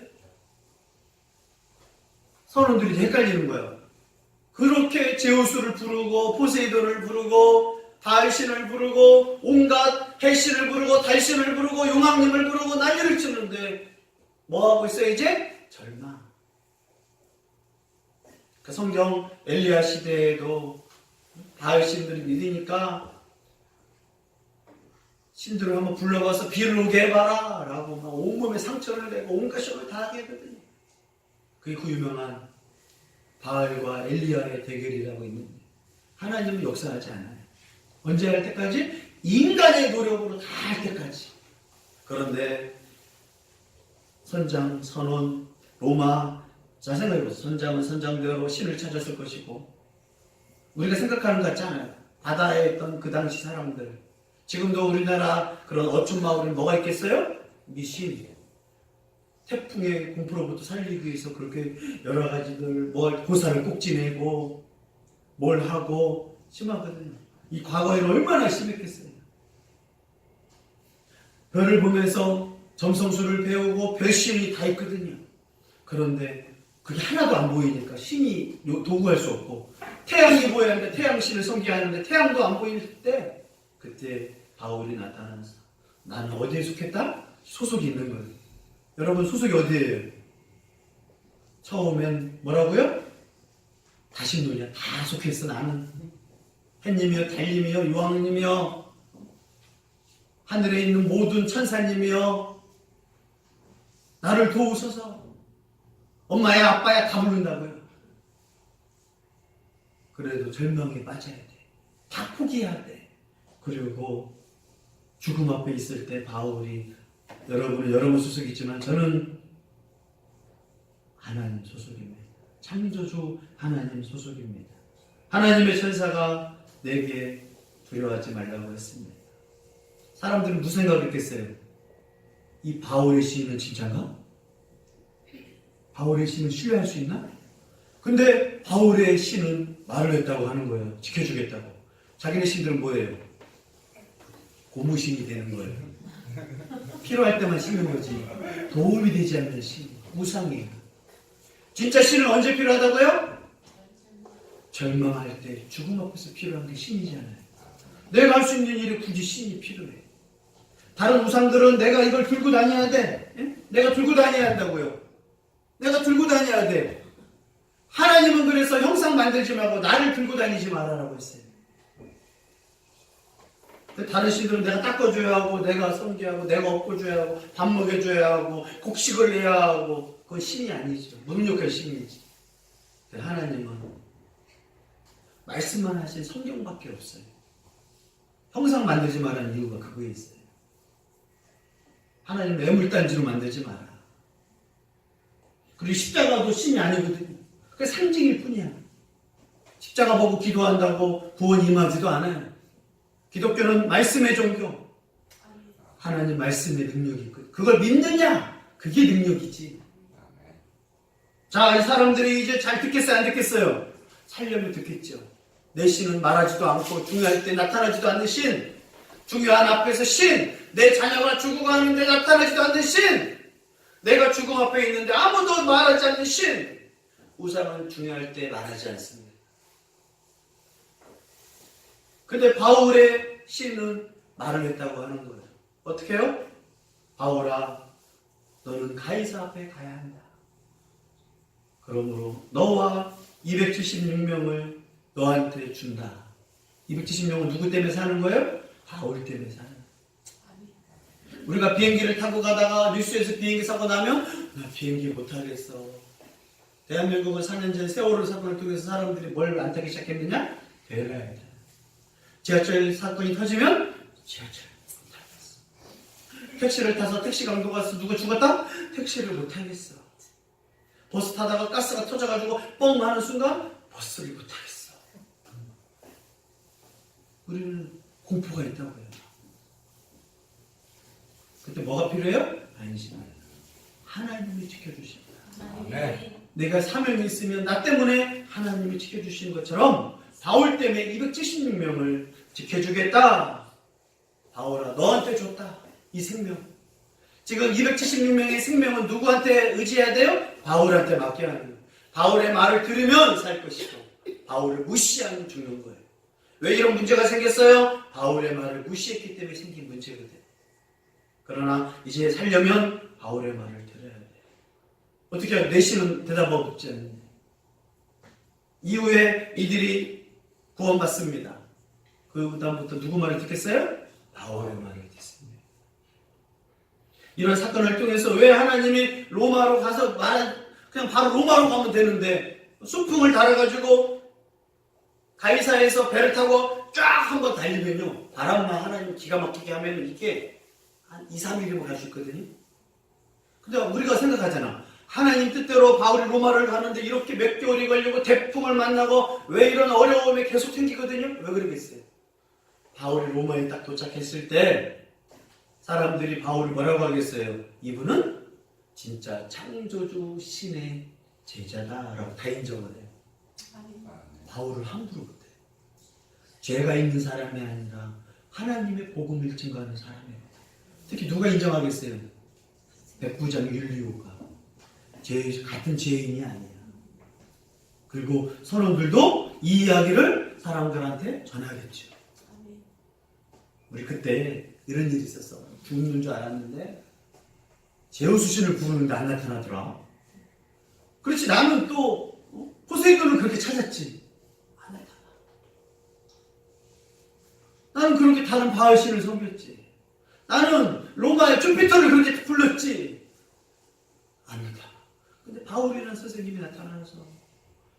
선원들이 헷갈리는 거예요. 그렇게 제우스를 부르고 포세이돈을 부르고 바알신을 부르고 온갖 해신을 부르고 달신을 부르고 용왕님을 부르고 난리를 치는데 뭐하고 있어요 이제? 절망. 그 성경 엘리야 시대에도 바알신들이 믿으니까 신들을 한번 불러가서 비를 오게 해봐라 라고 막 온몸에 상처를 내고 온갖 쇼를 다 하게 하거든요. 그게 그 유명한 바알과 엘리야의 대결이라고 있는데 하나님은 역사하지 않아요. 언제 할 때까지? 인간의 노력으로 다 할 때까지. 그런데 선장, 선원, 로마, 자 생각해보세요. 선장은 선장대로 신을 찾았을 것이고 우리가 생각하는 것 같지 않아요. 바다에 있던 그 당시 사람들, 지금도 우리나라 그런 어촌 마을에 뭐가 있겠어요? 미신. 태풍의 공포로부터 살리기 위해서 그렇게 여러 가지들 뭘 고사를 꼭 지내고 뭘 하고 심하거든요. 이 과거에는 얼마나 심했겠어요. 별을 보면서 점성술을 배우고 별신이 다 있거든요. 그런데 그게 하나도 안 보이니까 신이 도구할 수 없고 태양이 보여야 하는데 태양신을 섬겨야 하는데 태양도 안 보일 때 그때 바울이 나타나서 나는 어디에 속했다? 소속이 있는 거예요. 여러분 소속이 어디예요? 처음엔 뭐라고요? 다신론이야. 다 속했어 나는. 햇님이여 달님이여 유황님이여 하늘에 있는 모든 천사님이여 나를 도우소서. 엄마야 아빠야 다 부른다고요. 그래도 절망에 빠져야 돼. 다 포기해야 돼. 그리고 죽음 앞에 있을 때 바울이 여러분은 여러분 소속이지만 저는 하나님 소속입니다. 창조주 하나님 소속입니다. 하나님의 천사가 내게 두려워하지 말라고 했습니다. 사람들은 무슨 생각을 했겠어요? 이 바울의 시인은 진짜인가? 바울의 시는 신뢰할 수 있나? 근데 바울의 시는 말을 했다고 하는 거예요. 지켜주겠다고. 자기네 신들은 뭐예요? 고무신이 되는 거예요. 필요할 때만 신는 거지. 도움이 되지 않는 신, 우상이에요. 진짜 신은 언제 필요하다고요? 절망할 때, 죽음 앞에서 필요한 게 신이잖아요. 내가 할 수 있는 일에 굳이 신이 필요해. 다른 우상들은 내가 이걸 들고 다녀야 돼. 예? 내가 들고 다녀야 한다고요. 내가 들고 다녀야 돼. 하나님은 그래서 형상 만들지 말고 나를 들고 다니지 말아라고 했어요. 다른 신들은 내가 닦아줘야 하고 내가 섬겨야 하고 내가 업고줘야 하고 밥 먹여줘야 하고 곡식을 내야 하고 그건 신이 아니죠. 무능력한 신이지. 하나님은 말씀만 하신 성경밖에 없어요. 형상 만들지 말라는 이유가 그거에 있어요. 하나님 애물단지로 만들지 마라. 그리고 십자가도 신이 아니거든요. 그게 상징일 뿐이야. 십자가 보고 기도한다고 구원 임하지도 않아요. 기독교는 말씀의 종교. 하나님 말씀의 능력이 있거든요. 그걸 믿느냐? 그게 능력이지. 자, 이 사람들이 이제 잘 듣겠어요? 안 듣겠어요? 살려면 듣겠죠. 내 신은 말하지도 않고 중요할 때 나타나지도 않는 신. 중요한 앞에서 신. 내 자녀가 죽고 가는데 나타나지도 않는 신. 내가 죽음 앞에 있는데 아무도 말하지 않는 신. 우상은 중요할 때 말하지 않습니다. 근데 바울의 신은 말을 했다고 하는 거예요. 어떻게 해요? 바울아, 너는 가이사 앞에 가야 한다. 그러므로 너와 276명을 너한테 준다. 276명은 누구 때문에 사는 거예요? 바울 때문에 사는 거예요. 우리가 비행기를 타고 가다가 뉴스에서 비행기 사고 나면 나 비행기 못 타겠어. 대한민국은 4년 전 세월호 사건을 통해서 사람들이 뭘 안 타기 시작했느냐? 대라이다. 지하철 사건이 터지면 지하철 못 타겠어. 택시를 타서 택시 강도 가서 누가 죽었다? 택시를 못 타겠어. 버스 타다가 가스가 터져가지고 뻥 하는 순간 버스를 못 타겠어. 우리는 공포가 있다고요. 그때 뭐가 필요해요? 안심하라. 하나님이 지켜주십니다. 내가 사명이 있으면 나 때문에 하나님이 지켜주시는 것처럼 바울 때문에 276명을 지켜주겠다. 바울아, 너한테 줬다. 이 생명. 지금 276명의 생명은 누구한테 의지해야 돼요? 바울한테 맡겨야 하는 거예요. 바울의 말을 들으면 살 것이고 바울을 무시하면 죽는 거예요. 왜 이런 문제가 생겼어요? 바울의 말을 무시했기 때문에 생긴 문제거든요. 그러나 이제 살려면 바울의 말을 들어야 돼요. 어떻게 해요? 내 신은 대답하고 없지 않느냐. 이후에 이들이 구원받습니다. 그 다음부터 누구 말을 듣겠어요? 바울의 말을 듣습니다. 이런 사건을 통해서 왜 하나님이 로마로 가서 그냥 바로 로마로 가면 되는데 순풍을 달아가지고 가이사에서 배를 타고 쫙 한번 달리면요, 바람만 하나님 기가 막히게 하면 이게 한 2, 3일이면 갈 수 있거든요. 근데 우리가 생각하잖아. 하나님 뜻대로 바울이 로마를 가는데 이렇게 몇 개월이 걸리고 태풍을 만나고 왜 이런 어려움이 계속 생기거든요. 왜 그러겠어요? 바울이 로마에 딱 도착했을 때 사람들이 바울이 뭐라고 하겠어요? 이분은 진짜 창조주 신의 제자다라고 다 인정을 해요. 바울을 함부로 못해요. 죄가 있는 사람이 아니라 하나님의 복음을 증거하는 사람이에요. 특히 누가 인정하겠어요? 백부장 율리오가 같은 죄인이 아니야. 그리고 선원들도 이 이야기를 사람들한테 전하겠죠. 우리 그때 이런 일이 있었어. 죽는 줄 알았는데 제우스 신을 부르는데 안 나타나더라. 그렇지, 나는 또 포세이돈을 그렇게 찾았지. 안 나타나. 나는 그렇게 다른 바알 신을 섬겼지. 나는 로마의 주피터를 그렇게 불렀지. 안 나타나. 근데 바울이라는 선생님이 나타나서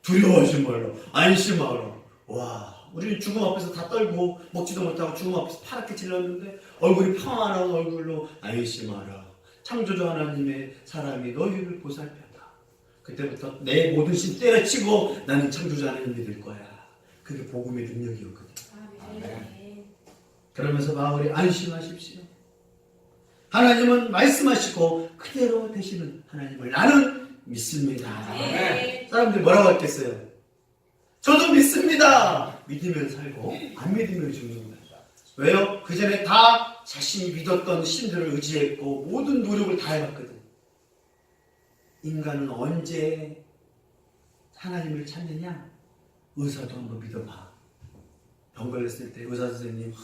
두려워하지 말라, 안심하라. 와, 우리는 죽음 앞에서 다 떨고 먹지도 못하고 죽음 앞에서 파랗게 질렀는데 얼굴이 평안한 얼굴로 안심하라. 창조주 하나님의 사람이 너희를 보살펴다. 그때부터 내 모든 신 때려치고 나는 창조주 하나님 믿을 거야. 그게 복음의 능력이었거든. 그러면서 바울이 안심하십시오. 하나님은 말씀하시고 그대로 되시는 하나님을 나는 믿습니다. 사람들이 뭐라고 했겠어요? 저도 믿습니다. 믿으면 살고 안 믿으면 죽는 거예요. 왜요? 그 전에 다 자신이 믿었던 신들을 의지했고 모든 노력을 다 해봤거든. 인간은 언제 하나님을 찾느냐? 의사도 한번 믿어봐. 병 걸렸을 때 의사 선생님,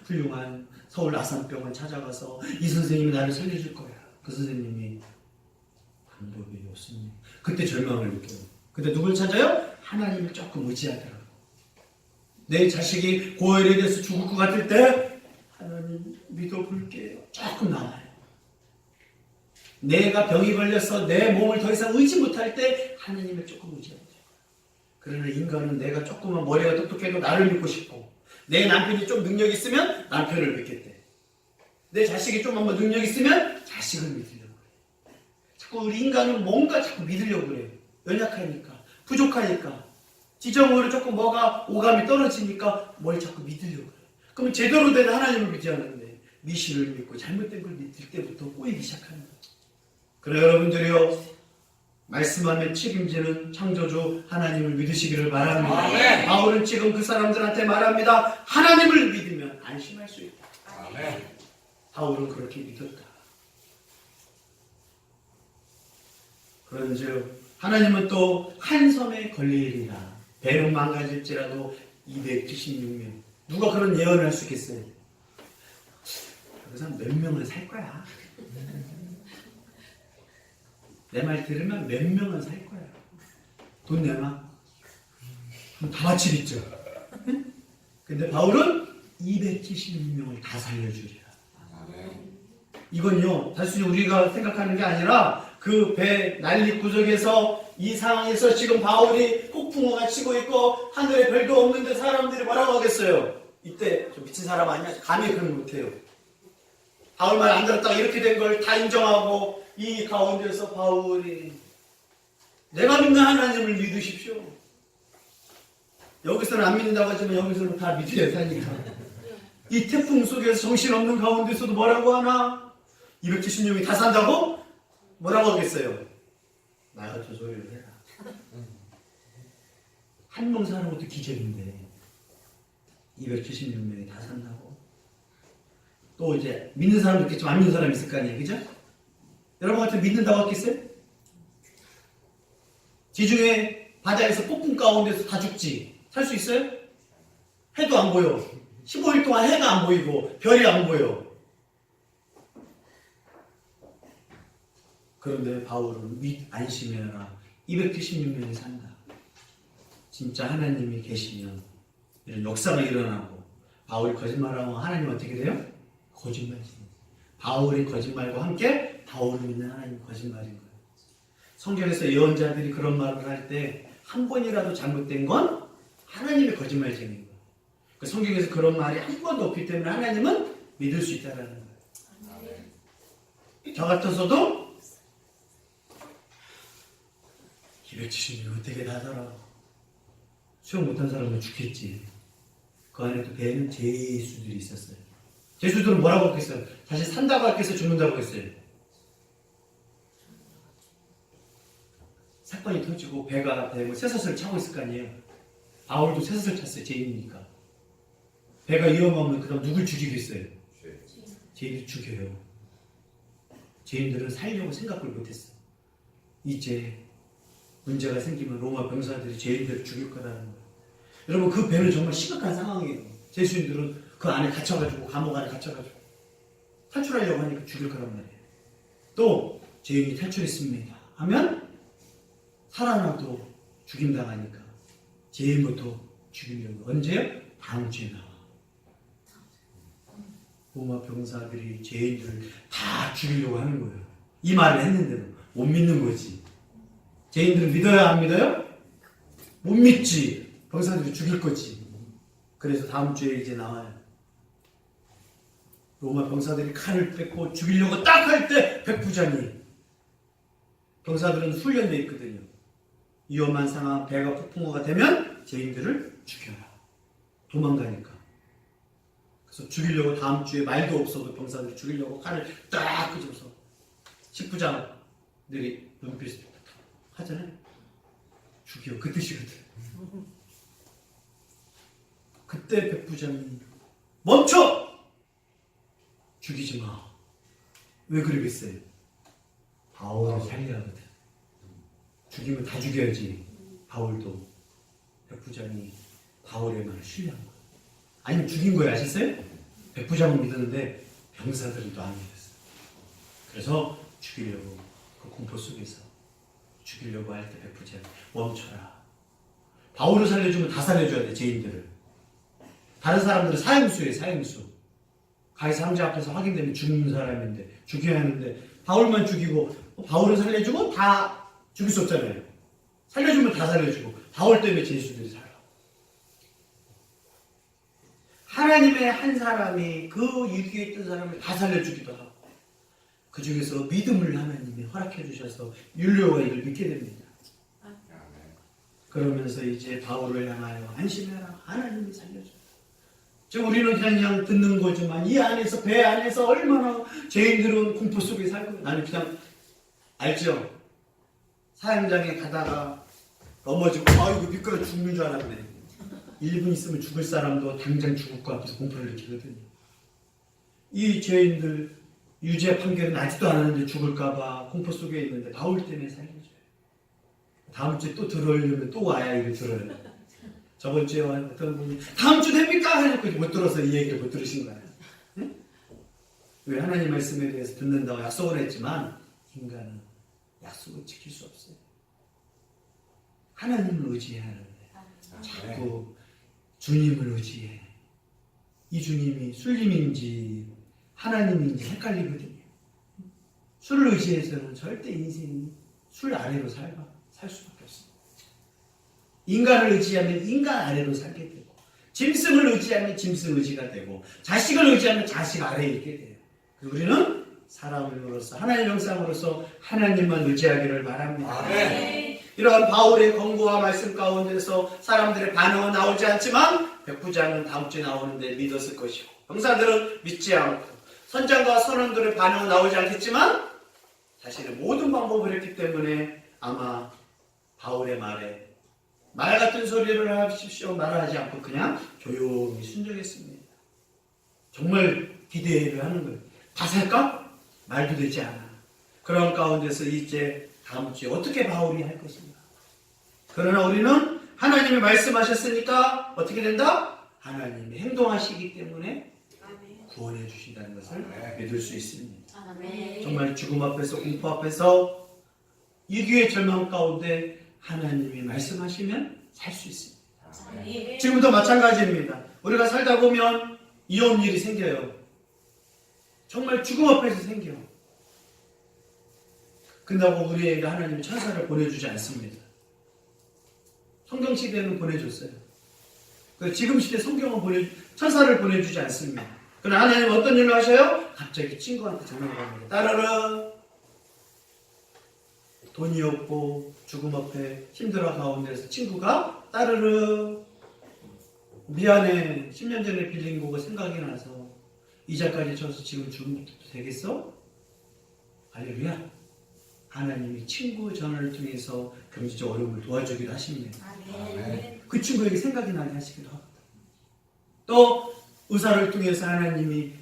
훌륭한 서울 아산병원 찾아가서 이 선생님이 나를 살려줄 거야. 그 선생님이 방법이 없습니다. 그때 절망을 느껴요. 근데 누굴 찾아요? 하나님을 조금 의지하더라고. 내 자식이 고혈에 대해서 죽을 것 같을 때 하나님 믿어볼게요. 조금 나와요. 내가 병이 걸려서 내 몸을 더 이상 의지 못할 때 하나님을 조금 의지하죠. 그러나 인간은 내가 조금만 머리가 똑똑해도 나를 믿고 싶고 내 남편이 좀 능력 있으면 남편을 믿겠대. 내 자식이 좀 한번 능력 있으면 자식을 믿으려고 그래. 자꾸 우리 인간은 뭔가 자꾸 믿으려고 그래요. 연약하니까, 부족하니까, 지정으로 조금 뭐가 오감이 떨어지니까 뭘 자꾸 믿으려고 그래. 그러면 제대로 된 하나님을 믿지 않는데 미신을 믿고 잘못된 걸 믿을 때부터 꼬이기 시작하는 거죠. 그래 여러분들이요, 말씀하면 책임지는 창조주 하나님을 믿으시기를 바랍니다. 아멘. 바울은 지금 그 사람들한테 말합니다. 하나님을 믿으면 안심할 수 있다. 아멘. 바울은 그렇게 믿었다. 그런즉 하나님은 또 한 섬에 걸리리라. 배는 망가질지라도 276명. 누가 그런 예언을 할 수 있겠어요? 그 사람 몇 명은 살 거야. 내 말 들으면 몇 명은 살 거야. 돈 내놔. 그럼 다 바치겠죠. 근데 바울은 276명을 다 살려주리라. 이건요, 단순히 우리가 생각하는 게 아니라 그 배 난립구적에서 이 상황에서 지금 바울이 폭풍우가 치고 있고 하늘에 별도 없는데 사람들이 뭐라고 하겠어요? 이때 좀 미친 사람 아니야? 감히 그런 못해요. 바울 말 안 들었다가 이렇게 된 걸 다 인정하고 이 가운데서 바울이 내가 믿는 하나님을 믿으십시오. 여기서는 안 믿는다고 하지만 여기서는 다 믿어야 사니까. 이 태풍 속에서 정신없는 가운데서도 뭐라고 하나? 270명이 다 산다고? 뭐라고 하겠어요? 나가 저 소리를 해라. 한 명 사는 것도 기적인데 276명이 다 산다고? 또 이제 믿는 사람도 있겠지만 안 믿는 사람이 있을 거 아니에요, 그죠? 여러분 같은 믿는다고 하겠어요? 지중해 바다에서 폭풍 가운데서 다 죽지 살 수 있어요? 해도 안 보여. 15일 동안 해가 안 보이고 별이 안 보여. 그런데 바울은 안심해라. 276명이 산다. 진짜 하나님이 계시면 이런 역사가 일어나고 바울이 거짓말하고 하나님 어떻게 돼요? 거짓말이지. 바울의 거짓말과 함께 바울을 믿는 하나님 거짓말인 거예요. 성경에서 예언자들이 그런 말을 할 때 한 번이라도 잘못된 건 하나님의 거짓말쟁이인 거예요. 그 성경에서 그런 말이 한 번도 없기 때문에 하나님은 믿을 수 있다는 거예요. 저 같아서도 270명 어떻게 나더라. 수영 못한 사람은 죽겠지. 그 안에 또 배에는 제수들이 있었어요. 제수들은 뭐라고 했겠어요? 다시 산다고 했겠어요? 죽는다고 했어요? 사건이 터지고 배가 되고 쇠사슬을 차고 있을 거 아니에요. 바울도 쇠사슬 찼어요. 죄인이니까. 배가 위험하면 그다음 누굴 죽이겠어요? 죄인을 죽여요. 죄인들은 살려고 생각을 못했어. 이제 문제가 생기면 로마 병사들이 죄인들을 죽일 거라는 거예요. 여러분 그 배는 정말 심각한 상황이에요. 죄수인들은 그 안에 갇혀가지고 감옥 안에 갇혀가지고 탈출하려고 하니까 죽일 거란 말이에요. 또 죄인이 탈출했습니다 하면 살아나도 죽임당하니까 죄인부터 죽이려고. 언제요? 다음 주에 나와. 로마 병사들이 죄인들을 다 죽이려고 하는 거예요. 이 말을 했는데도 못 믿는 거지. 죄인들은 믿어야 안 믿어요? 못 믿지. 병사들이 죽일 거지. 그래서 다음 주에 이제 나와요. 로마 병사들이 칼을 뺏고 죽이려고 딱 할 때 백부장이, 병사들은 훈련되어 있거든요. 위험한 상황, 배가 폭풍우가 되면 죄인들을 죽여라. 도망가니까. 그래서 죽이려고 다음 주에 말도 없어도 병사들이 죽이려고 칼을 딱 끄집어서 십부장들이 눈빛을 하잖아요. 죽여. 그 뜻이거든. 그때 백부장이 멈춰! 죽이지 마. 왜 그러겠어요? 바울을 살려야 하거든. 죽이면 다 죽여야지. 바울도. 백부장이 바울의 말을 신뢰한 거예요. 아니면 죽인 거예요. 아셨어요? 백부장은 믿었는데 병사들은 또 안 믿었어요. 그래서 죽이려고 그 공포 속에서 죽이려고 할 때 백부장이 멈춰라. 바울을 살려주면 다 살려줘야 돼. 죄인들을. 다른 사람들은 사형수예요. 사형수. 가이사 황제 앞에서 확인되면 죽는 사람인데 죽여야 하는데 바울만 죽이고 바울을 살려주고 다 죽일 수 없잖아요. 살려주면 다 살려주고 바울 때문에 죄수들이 살아. 하나님의 한 사람이 그 위기에 있던 사람을 다 살려주기도 하고 그 중에서 믿음을 하나님이 허락해 주셔서 율리오가 이걸 믿게 됩니다. 그러면서 이제 바울을 향하여 안심해라. 하나님이 살려줘. 지금 우리는 그냥 듣는 거지만 이 안에서 배 안에서 얼마나 죄인들은 공포 속에 살고 나는 그냥 알죠. 사형장에 가다가 넘어지고 아이고 미끄러 죽는 줄 알았네. 1분 있으면 죽을 사람도 당장 죽을 것 같아서 공포를 느끼거든요. 이 죄인들 유죄 판결은 나지도 않았는데 죽을까봐 공포 속에 있는데 바울 때문에 살려줘요. 다음 주에 또 들으려면 또 와야 이걸 들어요. 저번 주에 어떤 분이 다음 주 됩니까? 해놓고 못 들어서 이 얘기를 못 들으신 거예요. 응? 왜 하나님 말씀에 대해서 듣는다고 약속을 했지만 인간은 약속을 지킬 수 없어요. 하나님을 의지해야 하는데 자꾸 주님을 의지해. 이 주님이 술님인지 하나님인지 헷갈리거든요. 술을 의지해서는 절대 인생이 술 아래로 살 수밖에 없습니다. 인간을 의지하면 인간 아래로 살게 되고 짐승을 의지하면 짐승 의지가 되고 자식을 의지하면 자식 아래에 있게 돼요. 우리는 사람으로서 하나님의 형상으로서 하나님만 의지하기를 바랍니다. 이러한 바울의 권고와 말씀 가운데서 사람들의 반응은 나오지 않지만 백부장은 다음 주에 나오는데 믿었을 것이고 병사들은 믿지 않고 선장과 선원들의 반응은 나오지 않겠지만 자신의 모든 방법을 했기 때문에 아마 바울의 말에 말 같은 소리를 하십시오 말하지 않고 그냥 조용히 순종했습니다. 정말 기대를 하는 거예요. 다 살까? 말도 되지 않아. 그런 가운데서 이제 다음 주에 어떻게 바울이 할 것인가. 그러나 우리는 하나님이 말씀하셨으니까 어떻게 된다? 하나님이 행동하시기 때문에 구원해 주신다는 것을 믿을 수 있습니다. 정말 죽음 앞에서 공포 앞에서 위기의 절망 가운데 하나님이 말씀하시면 살 수 있습니다. 지금도 마찬가지입니다. 우리가 살다 보면 이혼 일이 생겨요. 정말 죽음 앞에서 생겨. 근다고 우리에게 하나님이 천사를 보내주지 않습니다. 성경 시대는 보내줬어요. 지금 시대 성경은 천사를 보내주지 않습니다. 그러나 하나님은 어떤 일을 하셔요? 갑자기 친구한테 전화가 갑니다. 따르르 돈이 없고 죽음 앞에 힘들어 가운데서 친구가 따르르 미안해 10년 전에 빌린 거가 생각이 나서 이자까지 쳐서 지금 죽으면 되겠어? 할렐루야. 하나님이 친구 전화를 통해서 경제적 어려움을 도와주기도 하십니다. 그 친구에게 생각이 나게 하시기도 하거든요. 또 의사를 통해서 하나님이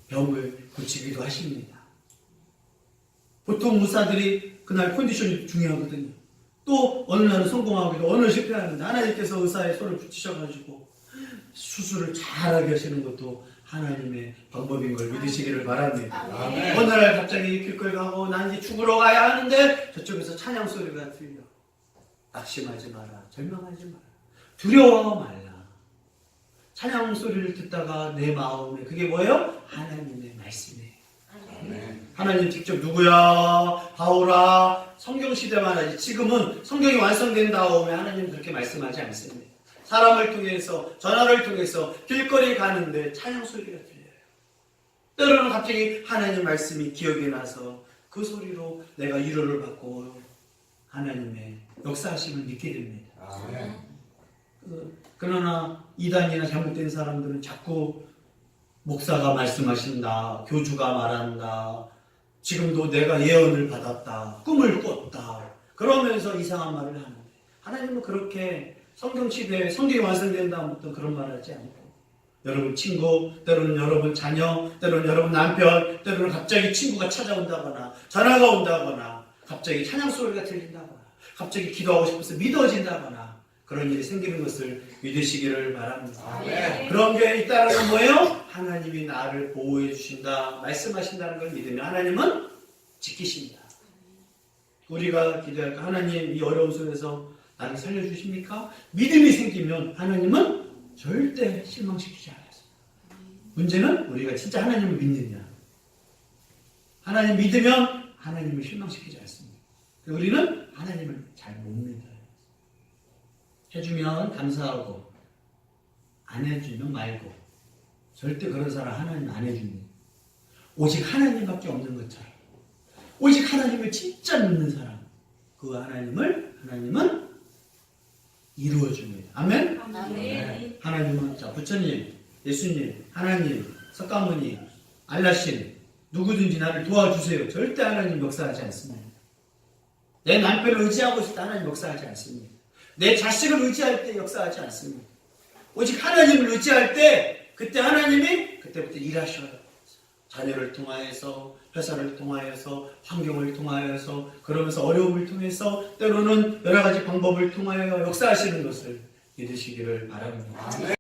병을 고치기도 하십니다. 보통 의사들이 그날 컨디션이 중요하거든요. 또 어느 날은 성공하기도 어느 날 실패하는데 하나님께서 의사의 손을 붙이셔가지고 수술을 잘하게 하시는 것도 하나님의 방법인 걸 믿으시기를 바랍니다. 어느 날 갑자기 길거리 가고 난 이제 죽으러 가야 하는데 저쪽에서 찬양 소리가 들려. 낙심하지 마라. 절망하지 마라. 두려워 말라. 찬양 소리를 듣다가 내 마음에 그게 뭐예요? 하나님의 말씀이에요. 하나님 직접 누구야? 바울아. 성경 시대만 하지. 지금은 성경이 완성된 다음에 하나님은 그렇게 말씀하지 않습니다. 사람을 통해서 전화를 통해서 길거리 가는데 찬양 소리가 들려요. 때로는 갑자기 하나님 말씀이 기억이 나서 그 소리로 내가 위로를 받고 하나님의 역사하심을 믿게 됩니다. 그러나 이단이나 잘못된 사람들은 자꾸 목사가 말씀하신다, 교주가 말한다, 지금도 내가 예언을 받았다, 꿈을 꿨다 그러면서 이상한 말을 하는데 하나님은 그렇게 성경 시대에 성경이 완성된 다음부터 그런 말을 하지 않고 여러분 친구, 때로는 여러분 자녀, 때로는 여러분 남편, 때로는 갑자기 친구가 찾아온다거나 전화가 온다거나 갑자기 찬양 소리가 들린다거나 갑자기 기도하고 싶어서 믿어진다거나 그런 일이 생기는 것을 믿으시기를 바랍니다. 그런 게 있다는 건 뭐예요? 하나님이 나를 보호해 주신다, 말씀하신다는 걸 믿으면 하나님은 지키십니다. 우리가 기도할까? 하나님 이 어려운 속에서 나를 살려주십니까? 믿음이 생기면 하나님은 절대 실망시키지 않았습니다. 문제는 우리가 진짜 하나님을 믿느냐. 하나님 믿으면 하나님을 실망시키지 않습니다. 우리는 하나님을 잘 못 믿어요. 해주면 감사하고 안 해주면 말고 절대 그런 사람 하나님 안 해줍니다. 오직 하나님밖에 없는 것처럼. 오직 하나님을 진짜 믿는 사람. 그 하나님은 이루어줍니다. 아멘? 네. 하나님은, 자, 부처님, 예수님, 하나님, 석가모니, 알라신, 누구든지 나를 도와주세요. 절대 하나님 역사하지 않습니다. 내 남편을 의지하고 있을 때 하나님 역사하지 않습니다. 내 자식을 의지할 때 역사하지 않습니다. 오직 하나님을 의지할 때 그때 하나님이 그때부터 일하셔요. 자녀를 통하여서, 회사를 통하여서, 환경을 통하여서, 그러면서 어려움을 통해서, 때로는 여러 가지 방법을 통하여 역사하시는 것을 믿으시기를 바랍니다.